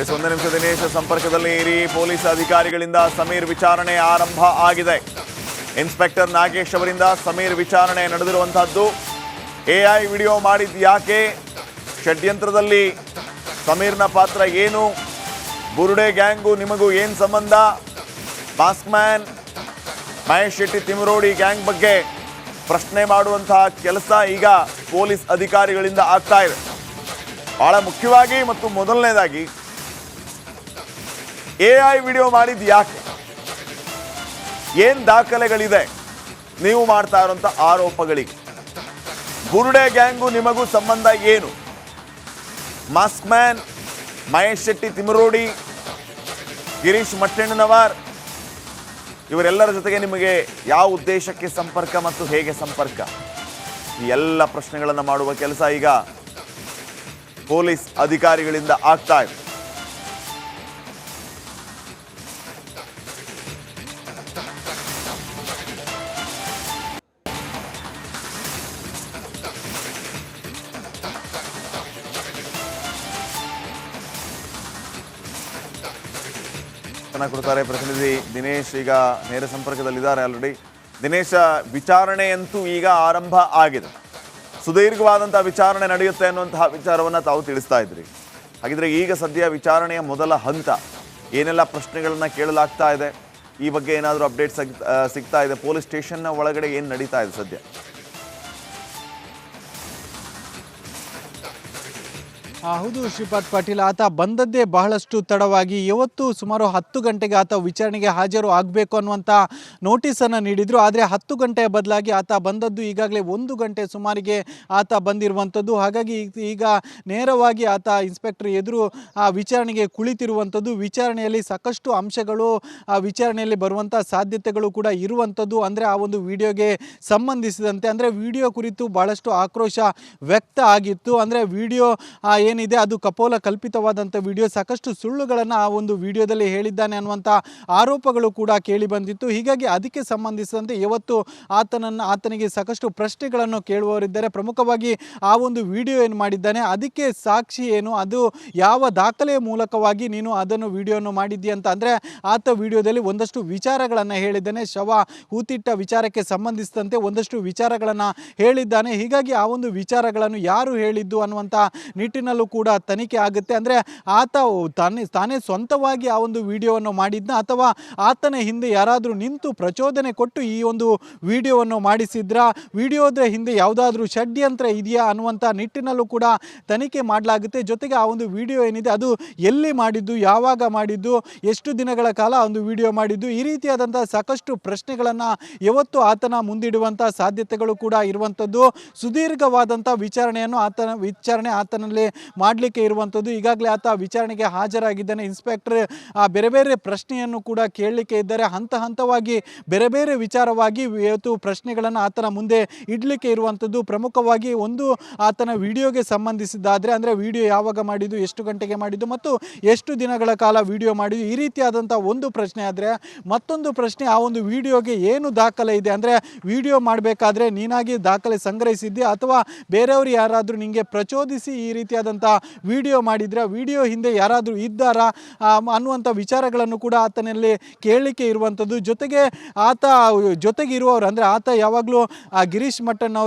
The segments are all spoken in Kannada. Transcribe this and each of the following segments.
ಒಂದು ನಿಮಿಷ ದಿನೇಶ್ ಸಂಪರ್ಕದಲ್ಲಿ ಇರಿ. ಪೊಲೀಸ್ ಅಧಿಕಾರಿಗಳಿಂದ ಸಮೀರ್ ವಿಚಾರಣೆ ಆರಂಭ ಆಗಿದೆ. ಇನ್ಸ್ಪೆಕ್ಟರ್ ನಾಗೇಶ್ ಅವರಿಂದ ಸಮೀರ್ ವಿಚಾರಣೆ ನಡೆದಿರುವಂತಹದ್ದು. ಎಐ ವಿಡಿಯೋ ಮಾಡಿದ್ದು ಯಾಕೆ, ಷಡ್ಯಂತ್ರದಲ್ಲಿ ಸಮೀರ್ನ ಪಾತ್ರ ಏನು, ಬುರುಡೆ ಗ್ಯಾಂಗು ನಿಮಗೂ ಏನು ಸಂಬಂಧ, mask man Mahesh Shetty Thimarodi gang ಬಗ್ಗೆ ಪ್ರಶ್ನೆ ಮಾಡುವಂತಹ ಕೆಲಸ ಈಗ ಪೊಲೀಸ್ ಅಧಿಕಾರಿಗಳಿಂದ ಆಗ್ತಾ ಇದೆ. ಬಹಳ ಮುಖ್ಯವಾಗಿ ಮತ್ತು ಮೊದಲನೇದಾಗಿ ಎಐ ವಿಡಿಯೋ ಮಾಡಿದ್ದು ಯಾಕೆ, ಏನು ದಾಖಲೆಗಳಿದೆ ನೀವು ಮಾಡ್ತಾ ಇರುವಂಥ ಆರೋಪಗಳಿಗೆ, ಬುರುಡೆ ಗ್ಯಾಂಗು ನಿಮಗೂ ಸಂಬಂಧ ಏನು, ಮಾಸ್ಕ್ ಮ್ಯಾನ್ ಮಹೇಶ್ ಶೆಟ್ಟಿ ತಿಮರೋಡಿ, ಗಿರೀಶ್ ಮಟ್ಟಣ್ಣನವರ್ ಇವರೆಲ್ಲರ ಜೊತೆಗೆ ನಿಮಗೆ ಯಾವ ಉದ್ದೇಶಕ್ಕೆ ಸಂಪರ್ಕ ಮತ್ತು ಹೇಗೆ ಸಂಪರ್ಕ, ಈ ಎಲ್ಲ ಪ್ರಶ್ನೆಗಳನ್ನು ಮಾಡುವ ಕೆಲಸ ಈಗ ಪೊಲೀಸ್ ಅಧಿಕಾರಿಗಳಿಂದ ಆಗ್ತಾ ಇದೆ. ಕೊಡ್ತಾರೆ ಪ್ರತಿನಿಧಿ ದಿನೇಶ್ ಈಗ ನೇರ ಸಂಪರ್ಕದಲ್ಲಿದ್ದಾರೆ. ಆಲ್ರೆಡಿ ದಿನೇಶ, ವಿಚಾರಣೆಯಂತೂ ಈಗ ಆರಂಭ ಆಗಿದೆ. ಸುದೀರ್ಘವಾದಂತಹ ವಿಚಾರಣೆ ನಡೆಯುತ್ತೆ ಅನ್ನುವಂತಹ ವಿಚಾರವನ್ನು ತಾವು ತಿಳಿಸ್ತಾ ಇದ್ರಿ. ಹಾಗಿದ್ರೆ ಈಗ ಸದ್ಯ ವಿಚಾರಣೆಯ ಮೊದಲ ಹಂತ, ಏನೆಲ್ಲ ಪ್ರಶ್ನೆಗಳನ್ನ ಕೇಳಲಾಗ್ತಾ ಇದೆ, ಈ ಬಗ್ಗೆ ಏನಾದರೂ ಅಪ್ಡೇಟ್ ಸಿಗ್ತಾ ಇದೆ? ಪೊಲೀಸ್ ಸ್ಟೇಷನ್ನ ಒಳಗಡೆ ಏನು ನಡೀತಾ ಇದೆ ಸದ್ಯ? ಹೌದು ಶ್ರೀಪಾದ್ ಪಾಟೀಲ್, ಆತ ಬಂದದ್ದೇ ಬಹಳಷ್ಟು ತಡವಾಗಿ. ಇವತ್ತು ಸುಮಾರು 10 ಗಂಟೆಗೆ ಆತ ವಿಚಾರಣೆಗೆ ಹಾಜರು ಆಗಬೇಕು ಅನ್ನುವಂಥ ನೋಟಿಸನ್ನು ನೀಡಿದರು. ಆದರೆ 10 ಗಂಟೆಯ ಬದಲಾಗಿ ಆತ ಬಂದದ್ದು ಈಗಾಗಲೇ 1 ಗಂಟೆ ಸುಮಾರಿಗೆ ಆತ ಬಂದಿರುವಂಥದ್ದು. ಹಾಗಾಗಿ ಈಗ ನೇರವಾಗಿ ಆತ ಇನ್ಸ್ಪೆಕ್ಟರ್ ಎದುರು ವಿಚಾರಣೆಗೆ ಕುಳಿತಿರುವಂಥದ್ದು. ವಿಚಾರಣೆಯಲ್ಲಿ ಸಾಕಷ್ಟು ಅಂಶಗಳು ವಿಚಾರಣೆಯಲ್ಲಿ ಬರುವಂಥ ಸಾಧ್ಯತೆಗಳು ಕೂಡ ಇರುವಂಥದ್ದು. ಅಂದರೆ ಆ ಒಂದು ವಿಡಿಯೋಗೆ ಸಂಬಂಧಿಸಿದಂತೆ, ಅಂದರೆ ವಿಡಿಯೋ ಕುರಿತು ಭಾಳಷ್ಟು ಆಕ್ರೋಶ ವ್ಯಕ್ತ ಆಗಿತ್ತು. ಅಂದರೆ ವಿಡಿಯೋ ಏನಿದೆ ಅದು ಕಪೋಲ ಕಲ್ಪಿತವಾದಂಥ ವಿಡಿಯೋ, ಸಾಕಷ್ಟು ಸುಳ್ಳುಗಳನ್ನು ಆ ಒಂದು ವಿಡಿಯೋದಲ್ಲಿ ಹೇಳಿದ್ದಾನೆ ಅನ್ನುವಂಥ ಆರೋಪಗಳು ಕೂಡ ಕೇಳಿ ಬಂದಿತ್ತು. ಹೀಗಾಗಿ ಅದಕ್ಕೆ ಸಂಬಂಧಿಸಿದಂತೆ ಇವತ್ತು ಆತನಿಗೆ ಸಾಕಷ್ಟು ಪ್ರಶ್ನೆಗಳನ್ನು ಕೇಳುವವರಿದ್ದಾರೆ. ಪ್ರಮುಖವಾಗಿ ಆ ಒಂದು ವಿಡಿಯೋ ಏನು ಮಾಡಿದ್ದಾನೆ, ಅದಕ್ಕೆ ಸಾಕ್ಷಿ ಏನು, ಅದು ಯಾವ ದಾಖಲೆಯ ಮೂಲಕವಾಗಿ ನೀನು ಅದನ್ನು ವಿಡಿಯೋವನ್ನು ಮಾಡಿದ್ದೀಯ ಅಂತ. ಅಂದರೆ ಆತ ವಿಡಿಯೋದಲ್ಲಿ ಒಂದಷ್ಟು ವಿಚಾರಗಳನ್ನು ಹೇಳಿದ್ದಾನೆ, ಶವ ಹೂತಿಟ್ಟ ವಿಚಾರಕ್ಕೆ ಸಂಬಂಧಿಸಿದಂತೆ ಒಂದಷ್ಟು ವಿಚಾರಗಳನ್ನು ಹೇಳಿದ್ದಾನೆ. ಹೀಗಾಗಿ ಆ ಒಂದು ವಿಚಾರಗಳನ್ನು ಯಾರು ಹೇಳಿದ್ದು ಅನ್ನುವಂಥ ನಿಟ್ಟಿನಲ್ಲೂ ಕೂಡ ತನಿಖೆ ಆಗುತ್ತೆ. ಅಂದರೆ ಆತ ತಾನೇ ಸ್ವಂತವಾಗಿ ಆ ಒಂದು ವಿಡಿಯೋವನ್ನು ಮಾಡಿದ್ನ, ಅಥವಾ ಆತನ ಹಿಂದೆ ಯಾರಾದರೂ ನಿಂತು ಪ್ರಚೋದನೆ ಕೊಟ್ಟು ಈ ಒಂದು ವಿಡಿಯೋವನ್ನು ಮಾಡಿಸಿದ್ರ, ವಿಡಿಯೋದ ಹಿಂದೆ ಯಾವುದಾದ್ರೂ ಷಡ್ಯಂತ್ರ ಇದೆಯಾ ಅನ್ನುವಂಥ ನಿಟ್ಟಿನಲ್ಲೂ ಕೂಡ ತನಿಖೆ ಮಾಡಲಾಗುತ್ತೆ. ಜೊತೆಗೆ ಆ ಒಂದು ವಿಡಿಯೋ ಏನಿದೆ ಅದು ಎಲ್ಲಿ ಮಾಡಿದ್ದು, ಯಾವಾಗ ಮಾಡಿದ್ದು, ಎಷ್ಟು ದಿನಗಳ ಕಾಲ ಒಂದು ವಿಡಿಯೋ ಮಾಡಿದ್ದು, ಈ ರೀತಿಯಾದಂಥ ಸಾಕಷ್ಟು ಪ್ರಶ್ನೆಗಳನ್ನು ಇವತ್ತು ಆತನ ಮುಂದಿಡುವಂಥ ಸಾಧ್ಯತೆಗಳು ಕೂಡ ಇರುವಂಥದ್ದು. ಸುದೀರ್ಘವಾದಂಥ ವಿಚಾರಣೆಯನ್ನು ಆತನಲ್ಲಿ ಮಾಡಲಿಕ್ಕೆ ಇರುವಂಥದ್ದು. ಈಗಾಗಲೇ ಆತ ವಿಚಾರಣೆಗೆ ಹಾಜರಾಗಿದ್ದಾನೆ. ಇನ್ಸ್ಪೆಕ್ಟರ್ ಬೇರೆ ಬೇರೆ ಪ್ರಶ್ನೆಯನ್ನು ಕೂಡ ಕೇಳಲಿಕ್ಕೆ ಇದ್ದಾರೆ. ಹಂತ ಹಂತವಾಗಿ ಬೇರೆ ಬೇರೆ ವಿಚಾರವಾಗಿ ಇವತ್ತು ಪ್ರಶ್ನೆಗಳನ್ನು ಆತನ ಮುಂದೆ ಇಡಲಿಕ್ಕೆ ಇರುವಂಥದ್ದು. ಪ್ರಮುಖವಾಗಿ ಒಂದು ಆತನ ವಿಡಿಯೋಗೆ ಸಂಬಂಧಿಸಿದ್ದಾದರೆ, ಅಂದರೆ ವಿಡಿಯೋ ಯಾವಾಗ ಮಾಡಿದ್ದು, ಎಷ್ಟು ಗಂಟೆಗೆ ಮಾಡಿದ್ದು ಮತ್ತು ಎಷ್ಟು ದಿನಗಳ ಕಾಲ ವಿಡಿಯೋ ಮಾಡಿದ್ದು, ಈ ರೀತಿಯಾದಂಥ ಒಂದು ಪ್ರಶ್ನೆ. ಆದರೆ ಮತ್ತೊಂದು ಪ್ರಶ್ನೆ, ಆ ಒಂದು ವಿಡಿಯೋಗೆ ಏನು ದಾಖಲೆ ಇದೆ, ಅಂದರೆ ವಿಡಿಯೋ ಮಾಡಬೇಕಾದ್ರೆ ನೀನಾಗಿ ದಾಖಲೆ ಸಂಗ್ರಹಿಸಿದ್ದೆ ಅಥವಾ ಬೇರೆಯವರು ಯಾರಾದರೂ ನಿಮಗೆ ಪ್ರಚೋದಿಸಿ ಈ ರೀತಿಯಾದಂಥ ವಿಡಿಯೋ ಮಾಡಿದರೆ, ವಿಡಿಯೋ ಹಿಂದೆ ಯಾರಾದರೂ ಇದ್ದಾರಾ ಅನ್ನುವಂಥ ವಿಚಾರಗಳನ್ನು ಕೂಡ ಆತನಲ್ಲಿ ಕೇಳಲಿಕ್ಕೆ ಇರುವಂಥದ್ದು. ಜೊತೆಗೆ ಆತ ಜೊತೆಗೆ ಇರುವವರು, ಅಂದರೆ ಆತ ಯಾವಾಗಲೂ ಗಿರೀಶ್ ಮಟ್ಟನ್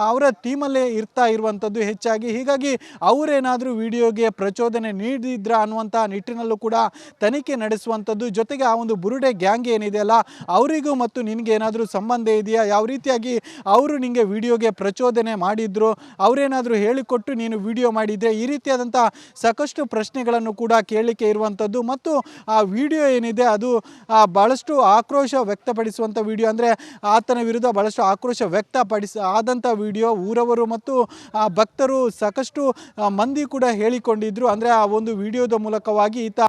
ಅವರ ಟೀಮಲ್ಲೇ ಇರ್ತಾ ಇರುವಂಥದ್ದು ಹೆಚ್ಚಾಗಿ. ಹೀಗಾಗಿ ಅವರೇನಾದರೂ ವಿಡಿಯೋಗೆ ಪ್ರಚೋದನೆ ನೀಡಿದ್ರ ಅನ್ನುವಂಥ ನಿಟ್ಟಿನಲ್ಲೂ ಕೂಡ ತನಿಖೆ ನಡೆಸುವಂಥದ್ದು. ಜೊತೆಗೆ ಆ ಒಂದು ಬುರುಡೆ ಗ್ಯಾಂಗ್ ಏನಿದೆಯಲ್ಲ, ಅವರಿಗೂ ಮತ್ತು ನಿನಗೆ ಏನಾದರೂ ಸಂಬಂಧ ಇದೆಯಾ, ಯಾವ ರೀತಿಯಾಗಿ ಅವರು ನಿನಗೆ ವಿಡಿಯೋಗೆ ಪ್ರಚೋದನೆ ಮಾಡಿದ್ರು, ಅವರೇನಾದರೂ ಹೇಳಿಕೊಟ್ಟು ನೀನು ವಿಡಿಯೋ ಮಾಡಿದರೆ, ಈ ರೀತಿಯಾದಂಥ ಸಾಕಷ್ಟು ಪ್ರಶ್ನೆಗಳನ್ನು ಕೂಡ ಕೇಳಲಿಕ್ಕೆ ಇರುವಂಥದ್ದು. ಮತ್ತು ಆ ವಿಡಿಯೋ ಏನಿದೆ ಅದು ಭಾಳಷ್ಟು ಆಕ್ರೋಶ ವ್ಯಕ್ತಪಡಿಸುವಂಥ ವಿಡಿಯೋ, ಅಂದರೆ ಆತನ ವಿರುದ್ಧ ಭಾಳಷ್ಟು ಆಕ್ರೋಶ ಆದಂಥ ವಿಡಿಯೋ. ಊರವರು ಮತ್ತು ಭಕ್ತರು ಸಾಕಷ್ಟು ಮಂದಿ ಕೂಡ ಹೇಳಿಕೊಂಡಿದ್ರು. ಅಂದರೆ ಆ ಒಂದು ವಿಡಿಯೋದ ಮೂಲಕವಾಗಿ ಈತ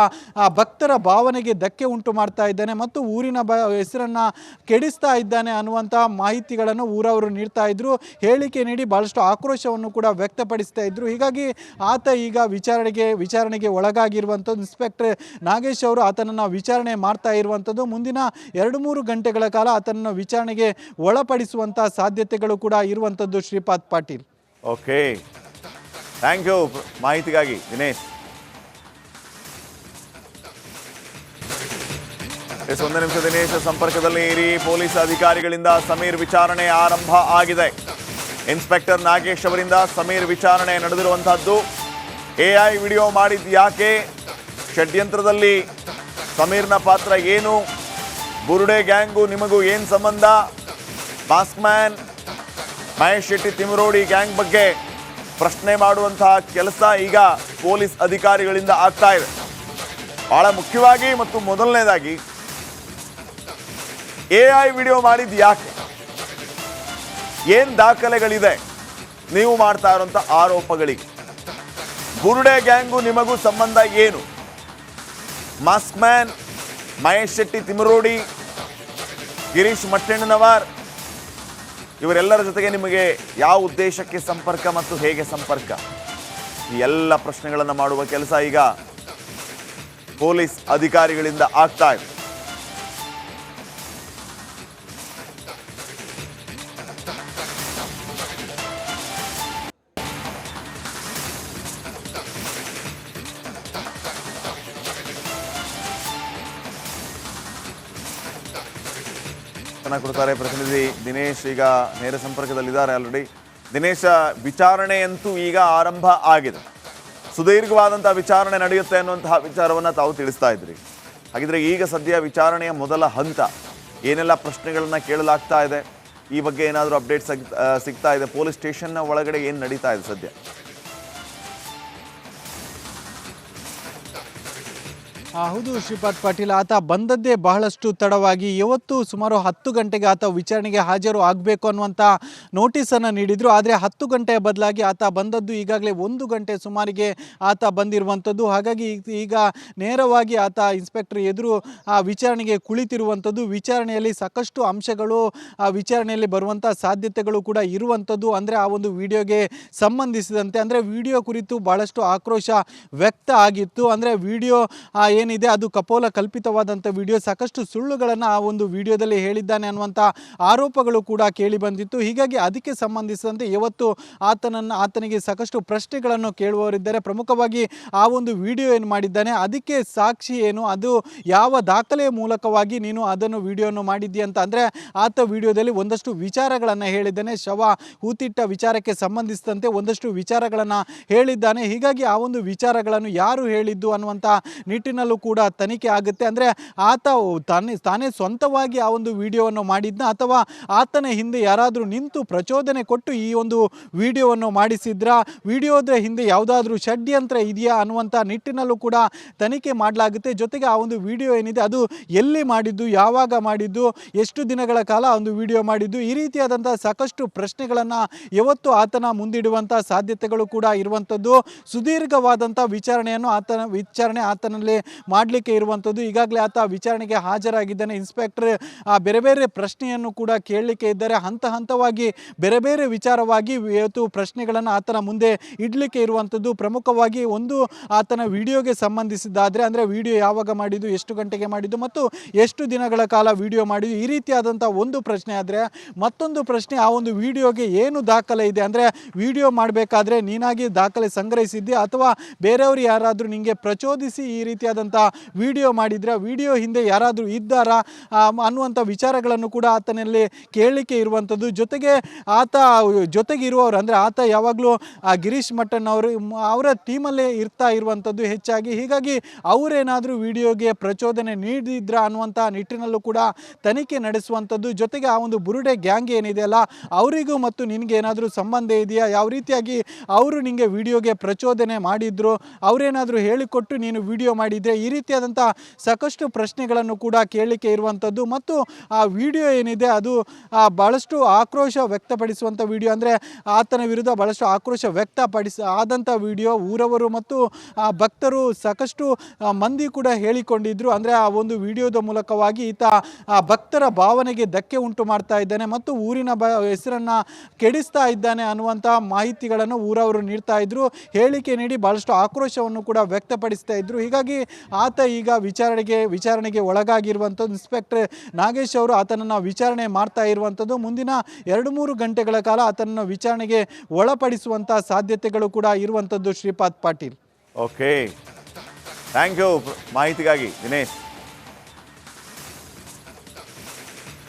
ಭಕ್ತರ ಭಾವನೆಗೆ ಧಕ್ಕೆ ಉಂಟು ಮಾಡ್ತಾ ಇದ್ದಾನೆ ಮತ್ತು ಊರಿನ ಹೆಸರನ್ನು ಕೆಡಿಸ್ತಾ ಇದ್ದಾನೆ ಅನ್ನುವಂಥ ಮಾಹಿತಿಗಳನ್ನು ಊರವರು ನೀಡ್ತಾ ಇದ್ರು. ಹೇಳಿಕೆ ನೀಡಿ ಭಾಳಷ್ಟು ಆಕ್ರೋಶವನ್ನು ಕೂಡ ವ್ಯಕ್ತಪಡಿಸ್ತಾ ಇದ್ರು. ಹೀಗಾಗಿ ಆತ ಈಗ ವಿಚಾರಣೆಗೆ ಒಳಗಾಗಿರುವಂಥದ್ದು. ಇನ್ಸ್ಪೆಕ್ಟರ್ ನಾಗೇಶ್ ಅವರು ಆತನನ್ನು ವಿಚಾರಣೆ ಮಾಡ್ತಾ ಇರುವಂಥದ್ದು. ಮುಂದಿನ 2-3 ಗಂಟೆಗಳ ಕಾಲ ಆತನನ್ನು ವಿಚಾರಣೆಗೆ ಒಳಪಡಿಸುವಂಥ ಸಾಧ್ಯತೆಗಳು ಕೂಡ ಇರುವಂಥದ್ದು. Shripad Patil. Okay, thank you ಮಾಹಿತಿಗಾಗಿ ದಿನೇಶ್. ಒಂದು ನಿಮಿಷ ದಿನೇಶ್ ಸಂಪರ್ಕದಲ್ಲಿ ಇರಿ. ಪೊಲೀಸ್ ಅಧಿಕಾರಿಗಳಿಂದ ಸಮೀರ್ ವಿಚಾರಣೆ ಆರಂಭ ಆಗಿದೆ. ಇನ್ಸ್ಪೆಕ್ಟರ್ ನಾಗೇಶ್ ಅವರಿಂದ ಸಮೀರ್ ವಿಚಾರಣೆ ನಡೆದಿರುವಂತಹದ್ದು. ಎಐ ವಿಡಿಯೋ ಮಾಡಿದ್ದು ಯಾಕೆ, ಷಡ್ಯಂತ್ರದಲ್ಲಿ ಸಮೀರ್ನ ಪಾತ್ರ ಏನು, ಬುರುಡೆ ಗ್ಯಾಂಗು ನಿಮಗೂ ಏನು ಸಂಬಂಧ, mask man Mahesh Shetty Thimarodi gang ಬಗ್ಗೆ ಪ್ರಶ್ನೆ ಮಾಡುವಂತಹ ಕೆಲಸ ಈಗ ಪೊಲೀಸ್ ಅಧಿಕಾರಿಗಳಿಂದ ಆಗ್ತಾ ಇದೆ. ಬಹಳ ಮುಖ್ಯವಾಗಿ ಮತ್ತು ಮೊದಲನೇದಾಗಿ ಎಐ ವಿಡಿಯೋ ಮಾಡಿದ್ದು ಯಾಕೆ, ಏನು ದಾಖಲೆಗಳಿದೆ ನೀವು ಮಾಡ್ತಾ ಇರುವಂಥ ಆರೋಪಗಳಿಗೆ, ಬುರುಡೆ ಗ್ಯಾಂಗು ನಿಮಗೂ ಸಂಬಂಧ ಏನು, ಮಾಸ್ಕ್ ಮ್ಯಾನ್ ಮಹೇಶ್ ಶೆಟ್ಟಿ ತಿಮರೋಡಿ, ಗಿರೀಶ್ ಮಟ್ಟಣ್ಣನವರ್ ಇವರೆಲ್ಲರ ಜೊತೆಗೆ ನಿಮಗೆ ಯಾವ ಉದ್ದೇಶಕ್ಕೆ ಸಂಪರ್ಕ ಮತ್ತು ಹೇಗೆ ಸಂಪರ್ಕ, ಈ ಎಲ್ಲ ಪ್ರಶ್ನೆಗಳನ್ನು ಮಾಡುವ ಕೆಲಸ ಈಗ ಪೊಲೀಸ್ ಅಧಿಕಾರಿಗಳಿಂದ ಆಗ್ತಾ ಇದೆ. ಕೊಡ್ತಾರೆ ಪ್ರತಿನಿಧಿ ದಿನೇಶ್ ಈಗ ನೇರ ಸಂಪರ್ಕದಲ್ಲಿದ್ದಾರೆ ಆಲ್ರೆಡಿ. ದಿನೇಶ, ವಿಚಾರಣೆಯಂತೂ ಈಗ ಆರಂಭ ಆಗಿದೆ. ಸುದೀರ್ಘವಾದಂತಹ ವಿಚಾರಣೆ ನಡೆಯುತ್ತೆ ಅನ್ನುವಂತಹ ವಿಚಾರವನ್ನು ತಾವು ತಿಳಿಸ್ತಾ ಇದ್ರಿ. ಹಾಗಿದ್ರೆ ಈಗ ಸದ್ಯ ವಿಚಾರಣೆಯ ಮೊದಲ ಹಂತ ಏನೆಲ್ಲ ಪ್ರಶ್ನೆಗಳನ್ನ ಕೇಳಲಾಗ್ತಾ ಇದೆ, ಈ ಬಗ್ಗೆ ಏನಾದರೂ ಅಪ್ಡೇಟ್ ಸಿಗ್ತಾ ಇದೆ? ಪೊಲೀಸ್ ಸ್ಟೇಷನ್ನ ಒಳಗಡೆ ಏನು ನಡೀತಾ ಇದೆ ಸದ್ಯ? ಹೌದು ಶ್ರೀಪಾದ್ ಪಾಟೀಲ್, ಆತ ಬಂದದ್ದೇ ಬಹಳಷ್ಟು ತಡವಾಗಿ. ಇವತ್ತು ಸುಮಾರು 10 ಗಂಟೆಗೆ ಆತ ವಿಚಾರಣೆಗೆ ಹಾಜರು ಆಗಬೇಕು ಅನ್ನುವಂಥ ನೋಟಿಸನ್ನು ನೀಡಿದರು. ಆದರೆ 10 ಗಂಟೆಯ ಬದಲಾಗಿ ಆತ ಬಂದದ್ದು ಈಗಾಗಲೇ 1 ಗಂಟೆ ಸುಮಾರಿಗೆ ಆತ ಬಂದಿರುವಂಥದ್ದು. ಹಾಗಾಗಿ ಈಗ ನೇರವಾಗಿ ಆತ ಇನ್ಸ್ಪೆಕ್ಟರ್ ಎದುರು ವಿಚಾರಣೆಗೆ ಕುಳಿತಿರುವಂಥದ್ದು. ವಿಚಾರಣೆಯಲ್ಲಿ ಸಾಕಷ್ಟು ಅಂಶಗಳು ವಿಚಾರಣೆಯಲ್ಲಿ ಬರುವಂಥ ಸಾಧ್ಯತೆಗಳು ಕೂಡ ಇರುವಂಥದ್ದು. ಅಂದರೆ ಆ ಒಂದು ವಿಡಿಯೋಗೆ ಸಂಬಂಧಿಸಿದಂತೆ, ಅಂದರೆ ವಿಡಿಯೋ ಕುರಿತು ಭಾಳಷ್ಟು ಆಕ್ರೋಶ ವ್ಯಕ್ತ ಆಗಿತ್ತು. ಅಂದರೆ ವಿಡಿಯೋ ಏನಿದೆ ಅದು ಕಪೋಲ ಕಲ್ಪಿತವಾದಂಥ ವಿಡಿಯೋ, ಸಾಕಷ್ಟು ಸುಳ್ಳುಗಳನ್ನು ಆ ಒಂದು ವಿಡಿಯೋದಲ್ಲಿ ಹೇಳಿದ್ದಾನೆ ಅನ್ನುವಂಥ ಆರೋಪಗಳು ಕೂಡ ಕೇಳಿ ಬಂದಿತ್ತು. ಹೀಗಾಗಿ ಅದಕ್ಕೆ ಸಂಬಂಧಿಸಿದಂತೆ ಇವತ್ತು ಆತನಿಗೆ ಸಾಕಷ್ಟು ಪ್ರಶ್ನೆಗಳನ್ನು ಕೇಳುವವರಿದ್ದಾರೆ. ಪ್ರಮುಖವಾಗಿ ಆ ಒಂದು ವಿಡಿಯೋ ಏನು ಮಾಡಿದ್ದಾನೆ, ಅದಕ್ಕೆ ಸಾಕ್ಷಿ ಏನು, ಅದು ಯಾವ ದಾಖಲೆಯ ಮೂಲಕವಾಗಿ ನೀನು ಅದನ್ನು ವಿಡಿಯೋವನ್ನು ಮಾಡಿದ್ದೀಯ ಅಂತ. ಅಂದರೆ ಆತ ವಿಡಿಯೋದಲ್ಲಿ ಒಂದಷ್ಟು ವಿಚಾರಗಳನ್ನು ಹೇಳಿದ್ದಾನೆ, ಶವ ಹೂತಿಟ್ಟ ವಿಚಾರಕ್ಕೆ ಸಂಬಂಧಿಸಿದಂತೆ ಒಂದಷ್ಟು ವಿಚಾರಗಳನ್ನು ಹೇಳಿದ್ದಾನೆ. ಹೀಗಾಗಿ ಆ ಒಂದು ವಿಚಾರಗಳನ್ನು ಯಾರು ಹೇಳಿದ್ದು ಅನ್ನುವಂಥ ನಿಟ್ಟಿನಲ್ಲೂ ಕೂಡ ತನಿಖೆ ಆಗುತ್ತೆ. ಅಂದರೆ ಆತ ತಾನೇ ಸ್ವಂತವಾಗಿ ಆ ಒಂದು ವಿಡಿಯೋವನ್ನು ಮಾಡಿದ್ನ, ಅಥವಾ ಆತನ ಹಿಂದೆ ಯಾರಾದರೂ ನಿಂತು ಪ್ರಚೋದನೆ ಕೊಟ್ಟು ಈ ಒಂದು ವಿಡಿಯೋವನ್ನು ಮಾಡಿಸಿದ್ರ, ವಿಡಿಯೋದ ಹಿಂದೆ ಯಾವುದಾದ್ರೂ ಷಡ್ಯಂತ್ರ ಇದೆಯಾ ಅನ್ನುವಂಥ ನಿಟ್ಟಿನಲ್ಲೂ ಕೂಡ ತನಿಖೆ ಮಾಡಲಾಗುತ್ತೆ. ಜೊತೆಗೆ ಆ ಒಂದು ವಿಡಿಯೋ ಏನಿದೆ ಅದು ಎಲ್ಲಿ ಮಾಡಿದ್ದು, ಯಾವಾಗ ಮಾಡಿದ್ದು, ಎಷ್ಟು ದಿನಗಳ ಕಾಲ ಒಂದು ವಿಡಿಯೋ ಮಾಡಿದ್ದು, ಈ ರೀತಿಯಾದಂಥ ಸಾಕಷ್ಟು ಪ್ರಶ್ನೆಗಳನ್ನು ಇವತ್ತು ಆತನ ಮುಂದಿಡುವಂಥ ಸಾಧ್ಯತೆಗಳು ಕೂಡ ಇರುವಂಥದ್ದು. ಸುದೀರ್ಘವಾದಂಥ ವಿಚಾರಣೆಯನ್ನು ಆತನಲ್ಲಿ ಮಾಡಲಿಕ್ಕೆ ಇರುವಂಥದ್ದು. ಈಗಾಗಲೇ ಆತ ವಿಚಾರಣೆಗೆ ಹಾಜರಾಗಿದ್ದಾನೆ. ಇನ್ಸ್ಪೆಕ್ಟರ್ ಬೇರೆ ಬೇರೆ ಪ್ರಶ್ನೆಯನ್ನು ಕೂಡ ಕೇಳಲಿಕ್ಕೆ ಇದ್ದಾರೆ. ಹಂತ ಹಂತವಾಗಿ ಬೇರೆ ಬೇರೆ ವಿಚಾರವಾಗಿ ಇವತ್ತು ಪ್ರಶ್ನೆಗಳನ್ನು ಆತನ ಮುಂದೆ ಇಡಲಿಕ್ಕೆ ಇರುವಂಥದ್ದು. ಪ್ರಮುಖವಾಗಿ ಒಂದು ಆತನ ವಿಡಿಯೋಗೆ ಸಂಬಂಧಿಸಿದ್ದಾದರೆ, ಅಂದರೆ ವಿಡಿಯೋ ಯಾವಾಗ ಮಾಡಿದ್ದು, ಎಷ್ಟು ಗಂಟೆಗೆ ಮಾಡಿದ್ದು ಮತ್ತು ಎಷ್ಟು ದಿನಗಳ ಕಾಲ ವಿಡಿಯೋ ಮಾಡಿದ್ದು, ಈ ರೀತಿಯಾದಂಥ ಒಂದು ಪ್ರಶ್ನೆ. ಆದರೆ ಮತ್ತೊಂದು ಪ್ರಶ್ನೆ, ಆ ಒಂದು ವಿಡಿಯೋಗೆ ಏನು ದಾಖಲೆ ಇದೆ, ಅಂದರೆ ವಿಡಿಯೋ ಮಾಡಬೇಕಾದ್ರೆ ನೀನಾಗಿ ದಾಖಲೆ ಸಂಗ್ರಹಿಸಿದ್ದೆ ಅಥವಾ ಬೇರೆಯವರು ಯಾರಾದರೂ ನಿಮಗೆ ಪ್ರಚೋದಿಸಿ ಈ ರೀತಿಯಾದಂಥ ವಿಡಿಯೋ ಮಾಡಿದರೆ, ವಿಡಿಯೋ ಹಿಂದೆ ಯಾರಾದರೂ ಇದ್ದಾರಾ ಅನ್ನುವಂಥ ವಿಚಾರಗಳನ್ನು ಕೂಡ ಆತನಲ್ಲಿ ಕೇಳಲಿಕ್ಕೆ ಇರುವಂಥದ್ದು. ಜೊತೆಗೆ ಆತ ಜೊತೆಗೆ ಇರುವವರು, ಅಂದರೆ ಆತ ಯಾವಾಗಲೂ ಗಿರೀಶ್ ಮಟ್ಟನ್ ಅವರ ಟೀಮಲ್ಲೇ ಇರ್ತಾ ಇರುವಂಥದ್ದು ಹೆಚ್ಚಾಗಿ. ಹೀಗಾಗಿ ಅವರೇನಾದರೂ ವಿಡಿಯೋಗೆ ಪ್ರಚೋದನೆ ನೀಡಿದ್ರಾ ಅನ್ನುವಂಥ ನಿಟ್ಟಿನಲ್ಲೂ ಕೂಡ ತನಿಖೆ ನಡೆಸುವಂಥದ್ದು. ಜೊತೆಗೆ ಆ ಒಂದು ಬುರುಡೆ ಗ್ಯಾಂಗ್ ಏನಿದೆಯಲ್ಲ, ಅವರಿಗೂ ಮತ್ತು ನಿನಗೇನಾದರೂ ಸಂಬಂಧ ಇದೆಯಾ, ಯಾವ ರೀತಿಯಾಗಿ ಅವರು ನಿನಗೆ ವಿಡಿಯೋಗೆ ಪ್ರಚೋದನೆ ಮಾಡಿದ್ರು, ಅವರೇನಾದರೂ ಹೇಳಿಕೊಟ್ಟು ನೀನು ವಿಡಿಯೋ ಮಾಡಿದರೆ, ಈ ರೀತಿಯಾದಂಥ ಸಾಕಷ್ಟು ಪ್ರಶ್ನೆಗಳನ್ನು ಕೂಡ ಕೇಳಲಿಕ್ಕೆ ಇರುವಂಥದ್ದು. ಮತ್ತು ಆ ವಿಡಿಯೋ ಏನಿದೆ ಅದು ಭಾಳಷ್ಟು ಆಕ್ರೋಶ ವ್ಯಕ್ತಪಡಿಸುವಂಥ ವಿಡಿಯೋ, ಅಂದರೆ ಆತನ ವಿರುದ್ಧ ಭಾಳಷ್ಟು ಆಕ್ರೋಶ ಆದಂಥ ವಿಡಿಯೋ. ಊರವರು ಮತ್ತು ಭಕ್ತರು ಸಾಕಷ್ಟು ಮಂದಿ ಕೂಡ ಹೇಳಿಕೊಂಡಿದ್ರು. ಅಂದರೆ ಆ ಒಂದು ವಿಡಿಯೋದ ಮೂಲಕವಾಗಿ ಈತ ಭಕ್ತರ ಭಾವನೆಗೆ ಧಕ್ಕೆ ಉಂಟು ಮಾಡ್ತಾ ಇದ್ದಾನೆ ಮತ್ತು ಊರಿನ ಹೆಸರನ್ನು ಕೆಡಿಸ್ತಾ ಇದ್ದಾನೆ ಅನ್ನುವಂಥ ಮಾಹಿತಿಗಳನ್ನು ಊರವರು ನೀಡ್ತಾ ಇದ್ರು. ಹೇಳಿಕೆ ನೀಡಿ ಭಾಳಷ್ಟು ಆಕ್ರೋಶವನ್ನು ಕೂಡ ವ್ಯಕ್ತಪಡಿಸ್ತಾ ಇದ್ರು. ಹೀಗಾಗಿ ಆತ ಈಗ ವಿಚಾರಣೆಗೆ ಒಳಗಾಗಿರುವಂಥದ್ದು. ಇನ್ಸ್ಪೆಕ್ಟರ್ ನಾಗೇಶ್ ಅವರು ಆತನನ್ನು ವಿಚಾರಣೆ ಮಾಡ್ತಾ ಇರುವಂಥದ್ದು. ಮುಂದಿನ 2-3 ಗಂಟೆಗಳ ಕಾಲ ಆತನನ್ನು ವಿಚಾರಣೆಗೆ ಒಳಪಡಿಸುವಂಥ ಸಾಧ್ಯತೆಗಳು ಕೂಡ ಇರುವಂಥದ್ದು Shripad Patil. Okay, thank you ಮಾಹಿತಿಗಾಗಿ ದಿನೇಶ್.